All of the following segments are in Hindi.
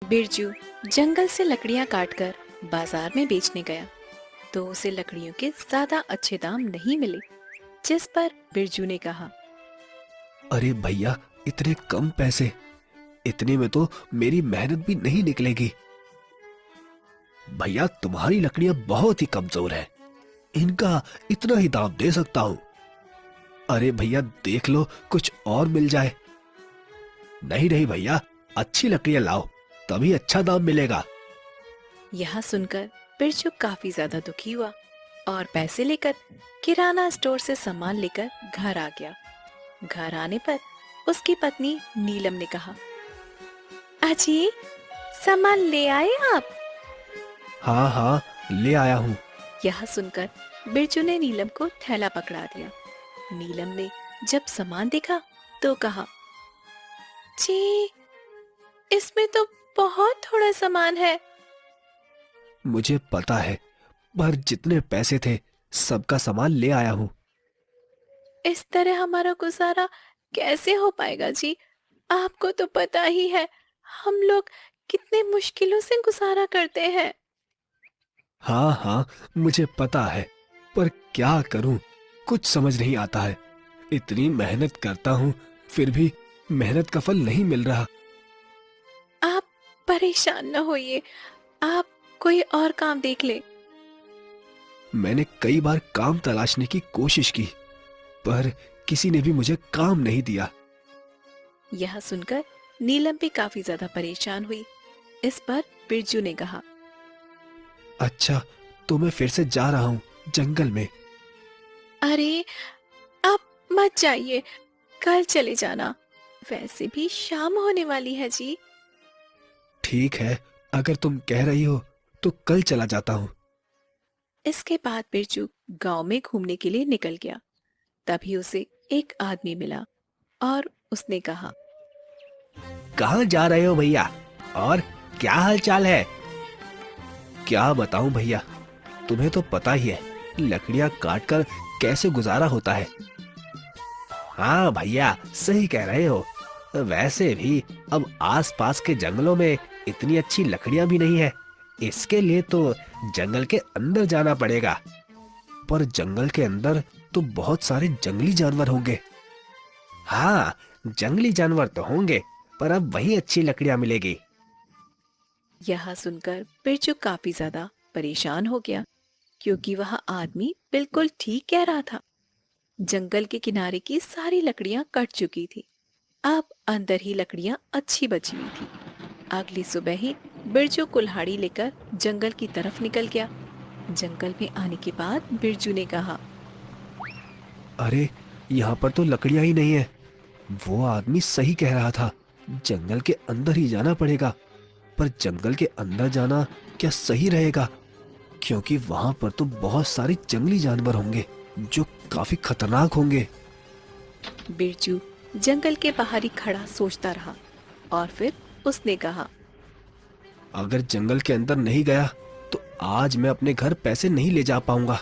बिरजू जंगल से लकड़ियां काटकर बाजार में बेचने गया तो उसे लकड़ियों के ज्यादा अच्छे दाम नहीं मिले। जिस पर बिरजू ने कहा, अरे भैया, इतने कम पैसे, इतने में तो मेरी मेहनत भी नहीं निकलेगी। भैया, तुम्हारी लकड़ियां बहुत ही कमजोर है, इनका इतना ही दाम दे सकता हूँ। अरे भैया, देख लो, कुछ और मिल जाए। नहीं नहीं भैया, अच्छी लकड़ियां लाओ, तभी अच्छा दाम मिलेगा। यह सुनकर बिरजू काफी ज्यादा दुखी हुआ और पैसे लेकर किराना स्टोर से सामान लेकर घर आ गया। घर आने पर उसकी पत्नी नीलम ने कहा, अजी, सामान ले आए आप? हाँ हाँ, ले आया हूँ। यह सुनकर बिरजू ने नीलम को थैला पकड़ा दिया। नीलम ने जब सामान देखा तो कहा, जी, इसमें तो बहुत थोड़ा सामान है। मुझे पता है, पर जितने पैसे थे सबका सामान ले आया हूँ। इस तरह हमारा गुजारा कैसे हो पाएगा जी? आपको तो पता ही है हम लोग कितने मुश्किलों से गुजारा करते हैं। हाँ हाँ, मुझे पता है, पर क्या करूं, कुछ समझ नहीं आता है। इतनी मेहनत करता हूँ, फिर भी मेहनत का फल नहीं मिल रहा। आप परेशान न होइए, आप कोई और काम देख ले। मैंने कई बार काम तलाशने की कोशिश की, पर किसी ने भी मुझे काम नहीं दिया। यह सुनकर नीलम भी काफी ज्यादा परेशान हुई। इस पर बिरजू ने कहा, अच्छा, तो मैं फिर से जा रहा हूँ जंगल में। अरे, आप मत जाइए, कल चले जाना। वैसे भी शाम होने वाली है जी। ठीक है, अगर तुम कह रही हो तो कल चला जाता हूँ। इसके बाद बिरजू गांव में घूमने के लिए निकल गया। तभी उसे एक आदमी मिला और उसने कहा, कहाँ जा रहे हो भैया, और क्या हाल चाल है? क्या बताऊं भैया, तुम्हें तो पता ही है लकड़ियां काटकर कैसे गुजारा होता है। हाँ भैया, सही कह रहे हो। वैसे भी अब आसपास के जंगलों में इतनी अच्छी लकड़ियां भी नहीं है, इसके लिए तो जंगल के अंदर जाना पड़ेगा। पर जंगल के अंदर तो बहुत सारे जंगली जानवर होंगे। हाँ, जंगली जानवर तो होंगे, पर अब वही अच्छी लकड़ियां मिलेगी। यह सुनकर बिरजू काफी ज्यादा परेशान हो गया, क्योंकि वह आदमी बिल्कुल ठीक कह रहा था। जंगल के किनारे की सारी लकड़ियां कट चुकी थी। अब अंदर ही लकड़ियां अच्छी बची हुई थी। अगली सुबह ही बिरजू कुल्हाड़ी लेकर जंगल की तरफ निकल गया। जंगल में आने के बाद बिरजू ने कहा, अरे, यहाँ पर तो लकड़ियां ही नहीं है। वो आदमी सही कह रहा था, जंगल के अंदर ही जाना पड़ेगा। पर जंगल के अंदर जाना क्या सही रहेगा? क्योंकि वहां पर तो बहुत सारे जंगली जानवर होंगे जो काफी खतरनाक होंगे। बिरजू जंगल के बाहर ही खड़ा सोचता रहा और फिर उसने कहा, अगर जंगल के अंदर नहीं गया तो आज मैं अपने घर पैसे नहीं ले जा पाऊंगा,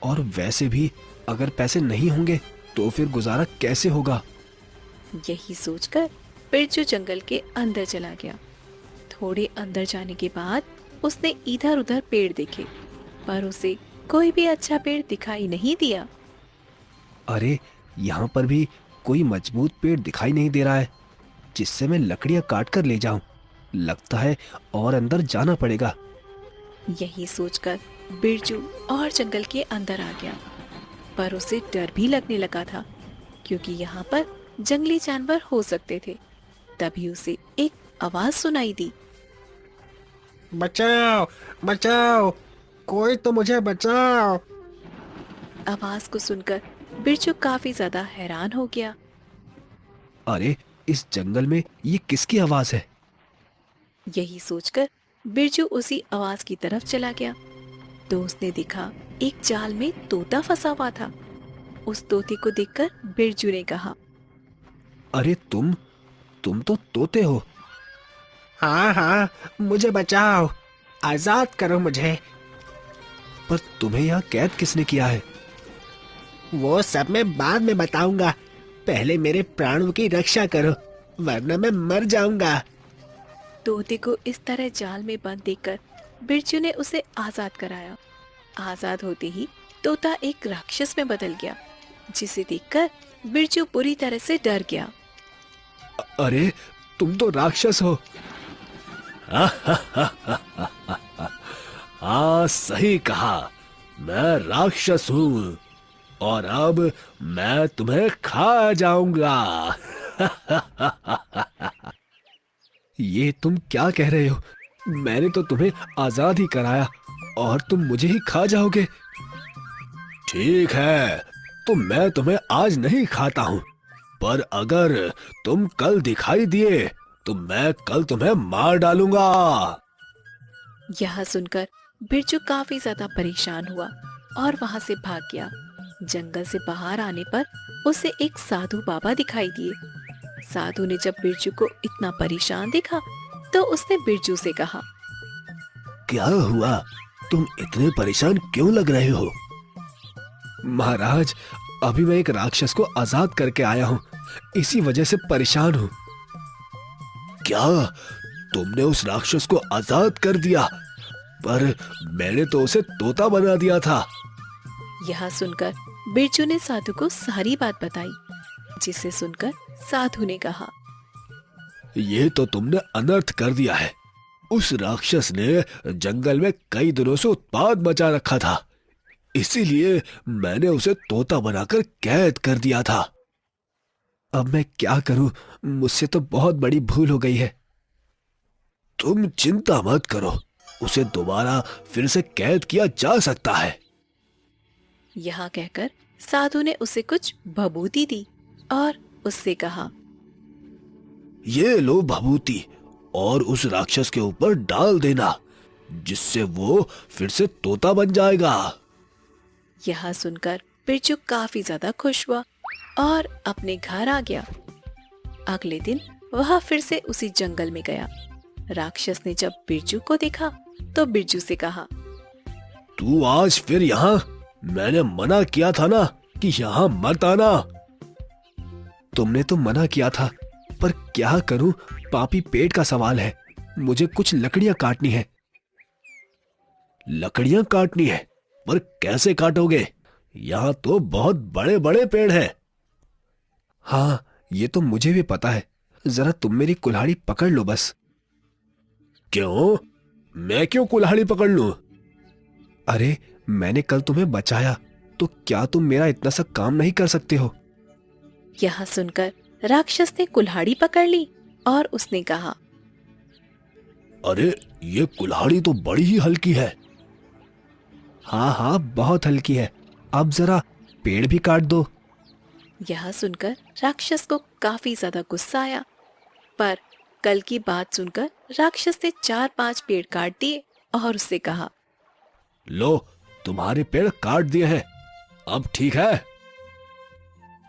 और वैसे भी अगर पैसे नहीं होंगे तो फिर गुजारा कैसे होगा? यही सोचकर बिरजू जंगल के अंदर चला गया। थोड़े अंदर जाने के बाद उसने इधर उधर पेड़ देखे, पर उसे कोई भी अच्छा पेड़ दिखाई नहीं दिया। अरे, यहाँ पर भी कोई मजबूत पेड़ दिखाई नहीं दे रहा है जिससे मैं लकड़ियां काट कर ले जाऊं। लगता है और अंदर जाना पड़ेगा। यही सोचकर बिरजू और जंगल के अंदर आ गया, पर उसे डर भी लगने लगा था, क्योंकि यहाँ पर जंगली जानवर हो सकते थे। तभी उसे एक आवाज सुनाई दी। बचाओ, बचाओ, कोई तो मुझे बचाओ। आवाज को सुनकर बिरजू काफी ज्यादा हैरान हो गया। अरे, इस जंगल में ये किसकी आवाज है? यही सोचकर बिरजू उसी आवाज की तरफ चला गया तो उसने देखा एक जाल में तोता फंसा हुआ था। उस तोते को देखकर बिरजू ने कहा, अरे, तुम तो तोते हो। हाँ हाँ, मुझे बचाओ, आजाद करो मुझे। पर तुम्हें यहाँ कैद किसने किया है? वो सब मैं बाद में बताऊंगा, पहले मेरे प्राणों की रक्षा करो, वरना मैं मर जाऊंगा। तोते को इस तरह जाल में बंद देखकर बिरजू ने उसे आजाद कराया। आजाद होते ही तोता एक राक्षस में बदल गया, जिसे देखकर बिरजू बुरी तरह से डर गया। अरे तुम तो राक्षस हो। हाँ सही कहा, मैं राक्षस हूँ और अब मैं तुम्हें खा जाऊंगा। ये तुम क्या कह रहे हो? मैंने तो तुम्हें आजाद ही कराया और तुम मुझे ही खा जाओगे। ठीक है, तो मैं तुम्हें आज नहीं खाता हूँ, पर अगर तुम कल दिखाई दिए तो मैं कल तुम्हें मार डालूंगा। यह सुनकर बिरजू काफी ज्यादा परेशान हुआ और वहां से भाग गया। जंगल से बाहर आने पर उसे एक साधु बाबा दिखाई दिए। साधु ने जब बिरजू को इतना परेशान देखा तो उसने बिरजू से कहा, क्या हुआ? तुम इतने परेशान क्यों लग रहे हो? महाराज, अभी मैं एक राक्षस को आजाद करके आया हूँ, इसी वजह से परेशान हूँ। क्या तुमने उस राक्षस को आजाद कर दिया? पर मैंने तो उसे तोता बना दिया था। यह सुनकर बिरजू ने साधु को सारी बात बताई, जिसे सुनकर साधु ने कहा, ये तो तुमने अनर्थ कर दिया है। उस राक्षस ने जंगल में कई दिनों से उत्पात मचा रखा था, इसीलिए मैंने उसे तोता बनाकर कैद कर दिया था। अब मैं क्या करूं? मुझसे तो बहुत बड़ी भूल हो गई है। तुम चिंता मत करो, उसे दोबारा फिर से कैद किया जा सकता है। यह कहकर साधु ने उसे कुछ भभूति दी और उससे कहा, ये लो भभूति और उस राक्षस के ऊपर डाल देना, जिससे वो फिर से तोता बन जाएगा। यह सुनकर बिरजू काफी ज्यादा खुश हुआ और अपने घर आ गया। अगले दिन वह फिर से उसी जंगल में गया। राक्षस ने जब बिरजू को देखा तो बिरजू से कहा, तू आज फिर यहाँ? मैंने मना किया था ना कि यहाँ मत आना। तुमने तो मना किया था, पर क्या करूं, पापी पेट का सवाल है। मुझे कुछ लकड़ियां काटनी है। लकड़ियां काटनी है? पर कैसे काटोगे? यहाँ तो बहुत बड़े बड़े पेड़ हैं। हाँ, ये तो मुझे भी पता है। जरा तुम मेरी कुल्हाड़ी पकड़ लो बस। क्यों? मैं क्यों कुल्हाड़ी पकड़ लूं? अरे, मैंने कल तुम्हें बचाया, तो क्या तुम मेरा इतना सा काम नहीं कर सकते हो? यह सुनकर राक्षस ने कुल्हाड़ी पकड़ ली और उसने कहा, अरे, ये कुल्हाड़ी तो बड़ी ही हल्की है। हाँ हाँ, बहुत हल्की है। अब जरा पेड़ भी काट दो। यह सुनकर राक्षस को काफी ज्यादा गुस्सा आया, पर कल की बात सुनकर राक्षस ने 4-5 पेड़ काट दिए और उससे कहा, लो, तुम्हारे पेड़ काट दिए हैं, अब ठीक है?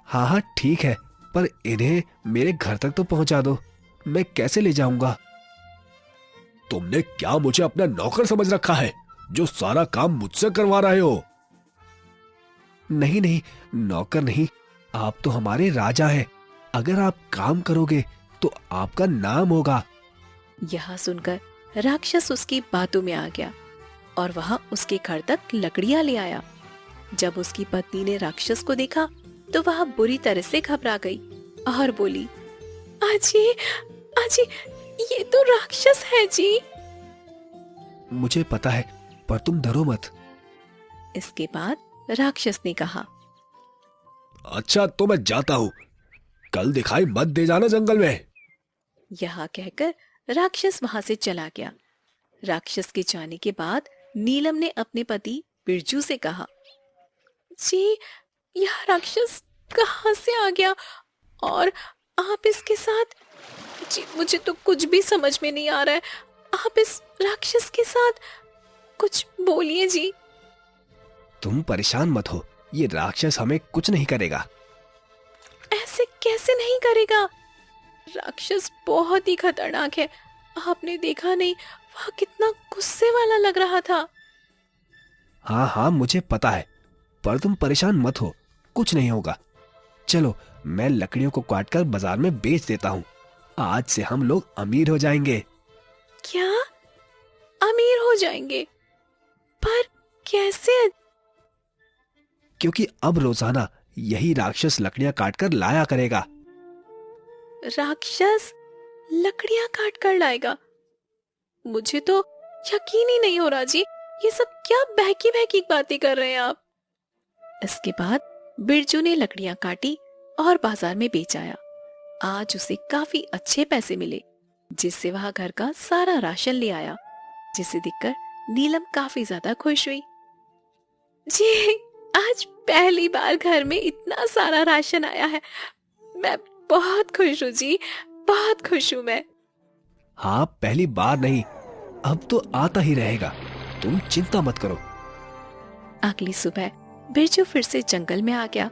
हाँ हाँ ठीक है, पर इन्हें मेरे घर तक तो पहुंचा दो। मैं कैसे ले जाऊंगा? तुमने क्या मुझे अपना नौकर समझ रखा है, जो सारा काम मुझसे करवा रहे हो? नहीं नहीं, नौकर नहीं, आप तो हमारे राजा हैं। अगर आप काम करोगे तो आपका नाम होगा। यह सुनकर राक्षस उसकी बातों में आ गया और वह उसके घर तक लकड़ियां ले आया। जब उसकी पत्नी ने राक्षस को देखा तो वह बुरी तरह से घबरा गई और बोली, अजी, अजी, ये तो राक्षस है जी। मुझे पता है, पर तुम डरो मत। इसके बाद राक्षस ने कहा, अच्छा, तो मैं जाता हूँ, कल दिखाई मत दे जाना जंगल में। यह कहकर राक्षस वहां से चला गया। राक्षस के जाने के बाद नीलम ने अपने पति बिरजू से कहा, जी, यह राक्षस कहाँ से आ गया और आप इसके साथ? जी, मुझे तो कुछ भी समझ में नहीं आ रहा है। आप इस राक्षस के साथ कुछ बोलिए जी। तुम परेशान मत हो, ये राक्षस हमें कुछ नहीं करेगा। ऐसे कैसे नहीं करेगा? राक्षस बहुत ही खतरनाक है। आपने देखा नहीं, वह कितना गुस्से वाला लग रहा था। हाँ हाँ, मुझे पता है, पर तुम परेशान मत हो, कुछ नहीं होगा। चलो, मैं लकड़ियों को काटकर बाजार में बेच देता हूँ। आज से हम लोग अमीर हो जाएंगे। क्या अमीर हो जाएंगे? पर कैसे? क्योंकि अब रोजाना यही राक्षस लकड़ियां काटकर लाया करेगा। राक्षस लकड़ियां काट कर लाएगा? मुझे तो यकीन ही नहीं हो रहा जी। ये सब क्या बहकी बहकी बातें कर रहे हैं आप? इसके बाद बिरजू ने लकड़ियां काटी और बाजार में बेच आया। आज उसे काफी अच्छे पैसे मिले, जिससे वह घर का सारा राशन ले आया, जिसे देखकर नीलम काफी ज्यादा खुश हुई। जी, आज पहली बार घर में इतना सारा राशन आया है। मैं बहुत खुश हूँ जी, बहुत खुश हूँ मैं। हाँ, पहली बार नहीं, अब तो आता ही रहेगा, तुम चिंता मत करो। अगली सुबह बिरजू फिर से जंगल में आ गया।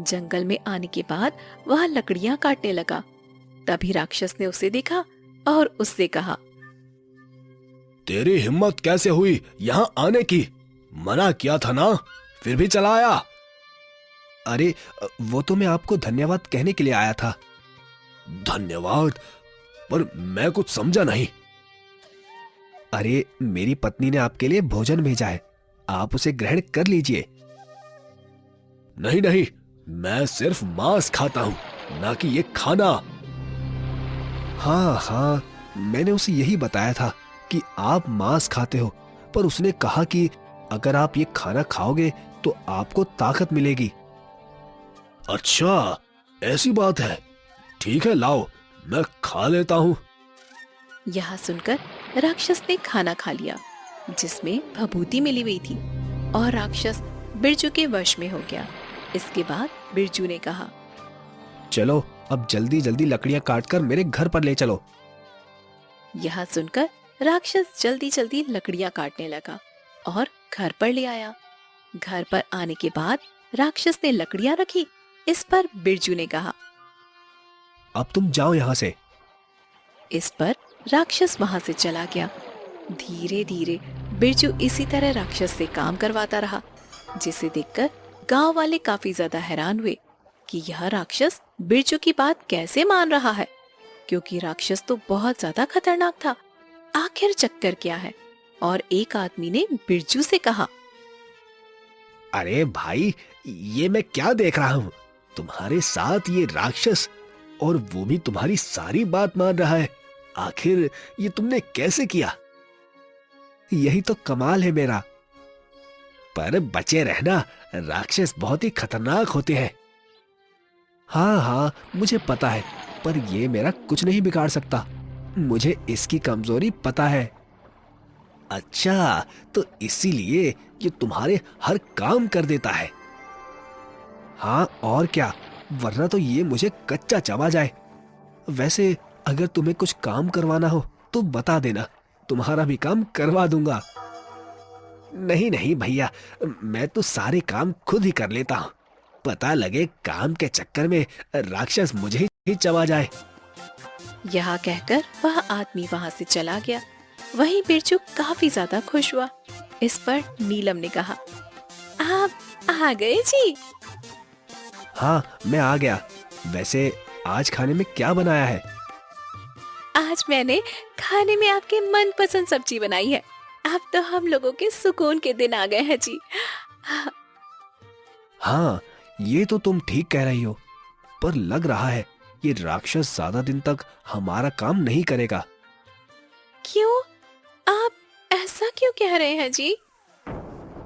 जंगल में आने के बाद वह लकड़ियां काटने लगा। तभी राक्षस ने उसे देखा और उससे कहा, तेरी हिम्मत कैसे हुई यहाँ आने की? मना किया था ना, फिर भी चला आया। अरे वो तो मैं आपको धन्यवाद कहने के लिए आया था। धन्यवाद? पर मैं कुछ समझा नहीं। अरे मेरी पत्नी ने आपके लिए भोजन भेजा है, आप उसे ग्रहण कर लीजिए। नहीं नहीं, मैं सिर्फ मांस खाता हूं, ना कि ये खाना। हाँ हाँ, मैंने उसे यही बताया था कि आप मांस खाते हो, पर उसने कहा कि अगर आप ये खाना खाओगे तो आपको ताकत मिलेगी। अच्छा, ऐसी बात है। ठीक है, लाओ मैं खा लेता हूँ। यह सुनकर राक्षस ने खाना खा लिया, जिसमें भभूति मिली हुई थी, और राक्षस बिरजू के वश में हो गया। इसके बाद बिरजू ने कहा, चलो अब जल्दी जल्दी लकड़ियां काटकर मेरे घर पर ले चलो। यह सुनकर राक्षस जल्दी जल्दी लकड़ियां काटने लगा और घर पर ले आया। घर पर आने के बाद राक्षस ने लकड़ियां रखी। इस पर बिरजू ने कहा, अब तुम जाओ यहाँ से। इस पर राक्षस वहां से चला गया। धीरे धीरे बिरजू इसी तरह राक्षस से काम करवाता रहा, जिसे देखकर गांव वाले काफी ज्यादा हैरान हुए कि यह राक्षस बिरजू की बात कैसे मान रहा है, क्योंकि राक्षस तो बहुत ज्यादा खतरनाक था। आखिर चक्कर क्या है? और एक आदमी ने बिरजू से कहा, अरे भाई, ये मैं क्या देख रहा हूँ? तुम्हारे साथ ये राक्षस, और वो भी तुम्हारी सारी बात मान रहा है। आखिर ये तुमने कैसे किया? यही तो कमाल है मेरा। पर बचे रहना, राक्षस बहुत ही खतरनाक होते हैं। हाँ हाँ, मुझे पता है, पर ये मेरा कुछ नहीं बिगाड़ सकता। मुझे इसकी कमजोरी पता है। अच्छा, तो इसीलिए ये तुम्हारे हर काम कर देता है। हाँ और क्या, वरना तो ये मुझे कच्चा चबा जाए। वैसे अगर तुम्हें कुछ काम करवाना हो तो बता देना, तुम्हारा भी काम करवा दूंगा। नहीं नहीं भैया, मैं तो सारे काम खुद ही कर लेता हूँ। पता लगे काम के चक्कर में राक्षस मुझे ही चबा जाए। यह कहकर वह आदमी वहां से चला गया। वहीं बिरजू काफी ज्यादा खुश हुआ। इस पर नीलम ने कहा, आप आ गए जी? हाँ, मैं आ गया। वैसे आज खाने में क्या बनाया है? आज मैंने खाने में आपके मनपसंद सब्जी बनाई है। अब तो हम लोगों के सुकून के दिन आ गए हैं जी। हाँ, ये तो तुम ठीक कह रही हो, पर लग रहा है ये राक्षस ज्यादा दिन तक हमारा काम नहीं करेगा। क्यों? आप ऐसा क्यों कह रहे हैं जी?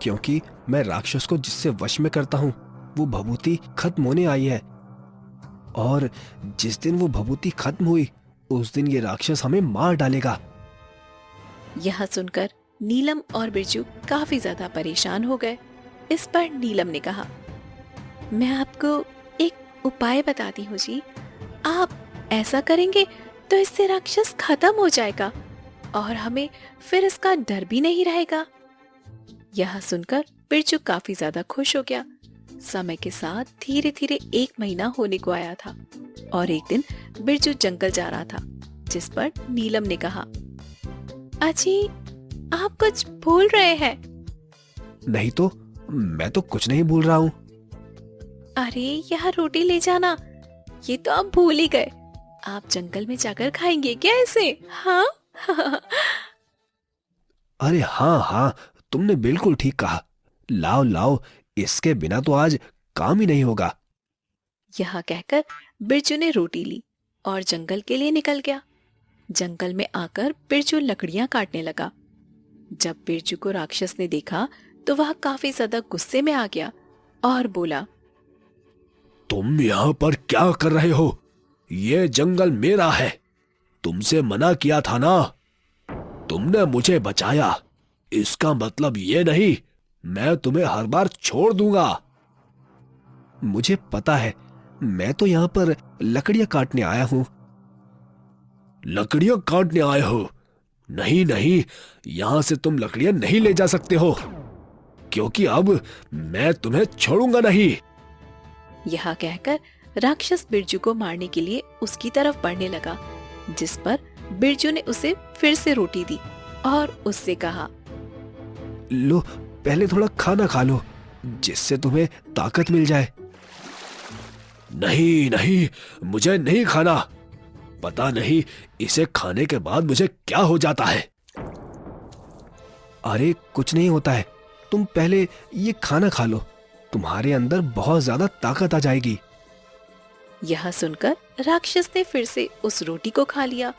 क्योंकि मैं राक्षस को जिससे वश में करता हूँ वो भभूति खत्म होने आई है, और जिस दिन वो भभूति खत्म हुई उस दिन ये राक्षस हमें मार डालेगा। यह सुनकर नीलम और बिरजू काफी ज्यादा परेशान हो गए। इस पर नीलम ने कहा, मैं आपको एक उपाय बताती हूँ जी। आप ऐसा करेंगे तो इससे राक्षस खत्म हो जाएगा और हमें फिर इसका डर भी नहीं रहेगा। यह सुनकर बिरजू काफी ज्यादा खुश हो गया। समय के साथ धीरे धीरे 1 महीना होने को आया था, और एक दिन बिरजू जंगल जा रहा था, जिस पर नीलम ने कहा, अजी आप कुछ भूल रहे हैं। नहीं तो, मैं तो कुछ नहीं भूल रहा हूँ। अरे यह रोटी ले जाना, ये तो आप भूल ही गए। आप जंगल में जाकर खाएंगे क्या इसे? हाँ अरे हाँ हाँ, तुमने बिल्कुल ठीक कहा। लाओ लाओ, इसके बिना तो आज काम ही नहीं होगा। यह कहकर बिरजू ने रोटी ली और जंगल के लिए निकल गया। जंगल में आकर बिरजू लकड़ियां काटने लगा। जब बिरजू को राक्षस ने देखा तो वह काफी ज्यादा गुस्से में आ गया और बोला, तुम यहाँ पर क्या कर रहे हो? ये जंगल मेरा है। तुमसे मना किया था ना। तुमने मुझे बचाया, इसका मतलब ये नहीं मैं तुम्हें हर बार छोड़ दूंगा। मुझे पता है, मैं तो यहाँ पर लकड़ियां काटने आया हूँ। लकड़ियां काटने आए हो? नहीं नहीं, यहां से तुम लकड़ियां नहीं ले जा सकते हो, क्योंकि अब मैं तुम्हें छोड़ूंगा नहीं। यह कहकर राक्षस बिरजू को मारने के लिए उसकी तरफ बढ़ने लगा, जिस पर बिरजू ने उसे फिर से रोटी दी और उससे कहा, लो, पहले थोड़ा खाना खा लो, जिससे तुम्हें ताकत मिल जाए। नहीं नहीं, मुझे नहीं खाना। पता नहीं इसे खाने के बाद मुझे क्या हो जाता है। अरे कुछ नहीं होता है, तुम पहले ये खाना खा लो, तुम्हारे अंदर बहुत ज्यादा ताकत आ जाएगी। यह सुनकर राक्षस ने फिर से उस रोटी को खा लिया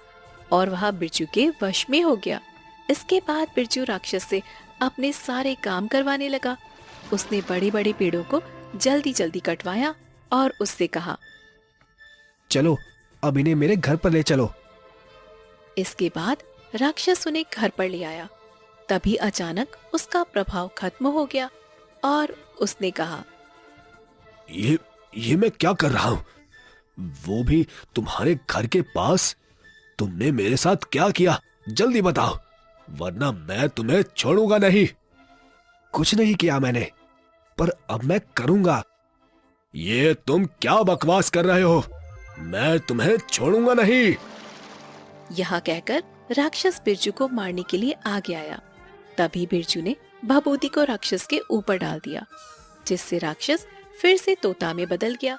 और वह बिरजू के वश में हो गया। इसके बाद बिरजू राक्षस से अपने सारे काम करवाने लगा। उसने बड़े बड़े पेड़ों को जल्दी जल्दी कटवाया और उससे कहा, चलो अब इन्हें मेरे घर पर ले चलो। इसके बाद राक्षस उन्हें घर पर ले आया। तभी अचानक उसका प्रभाव खत्म हो गया और उसने कहा, ये मैं क्या कर रहा हूं? वो भी तुम्हारे घर के पास? तुमने मेरे साथ क्या किया? जल्दी बताओ, वरना मैं तुम्हें छोड़ूंगा नहीं। कुछ नहीं किया मैंने, पर अब मैं करूंगा। ये तुम क्या बकवास कर रहे हो? मैं तुम्हें छोड़ूंगा नहीं। यह कहकर राक्षस बिरजू को मारने के लिए आगे आया। तभी बिरजू ने भभूति को राक्षस के ऊपर डाल दिया, जिससे राक्षस फिर से तोता में बदल गया।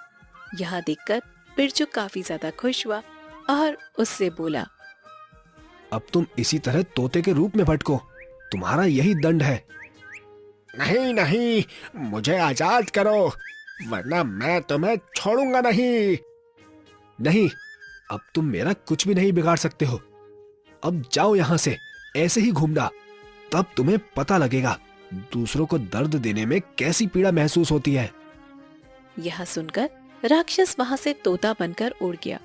यह देखकर बिरजू काफी ज्यादा खुश हुआ और उससे बोला, अब तुम इसी तरह तोते के रूप में भटको, तुम्हारा यही दंड है। नहीं नहीं, मुझे आजाद करो, वरना मैं तुम्हें छोड़ूंगा नहीं। नहीं, अब तुम मेरा कुछ भी नहीं बिगाड़ सकते हो। अब जाओ यहां से, ऐसे ही घूमना, तब तुम्हें पता लगेगा दूसरों को दर्द देने में कैसी पीड़ा महसूस होती है। यह सुनकर राक्षस वहां से तोता बनकर उड़ गया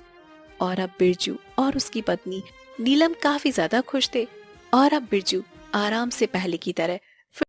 और अब बिरजू और उसकी पत्नी नीलम काफी ज्यादा खुश थे और अब बिरजू आराम से पहले की तरह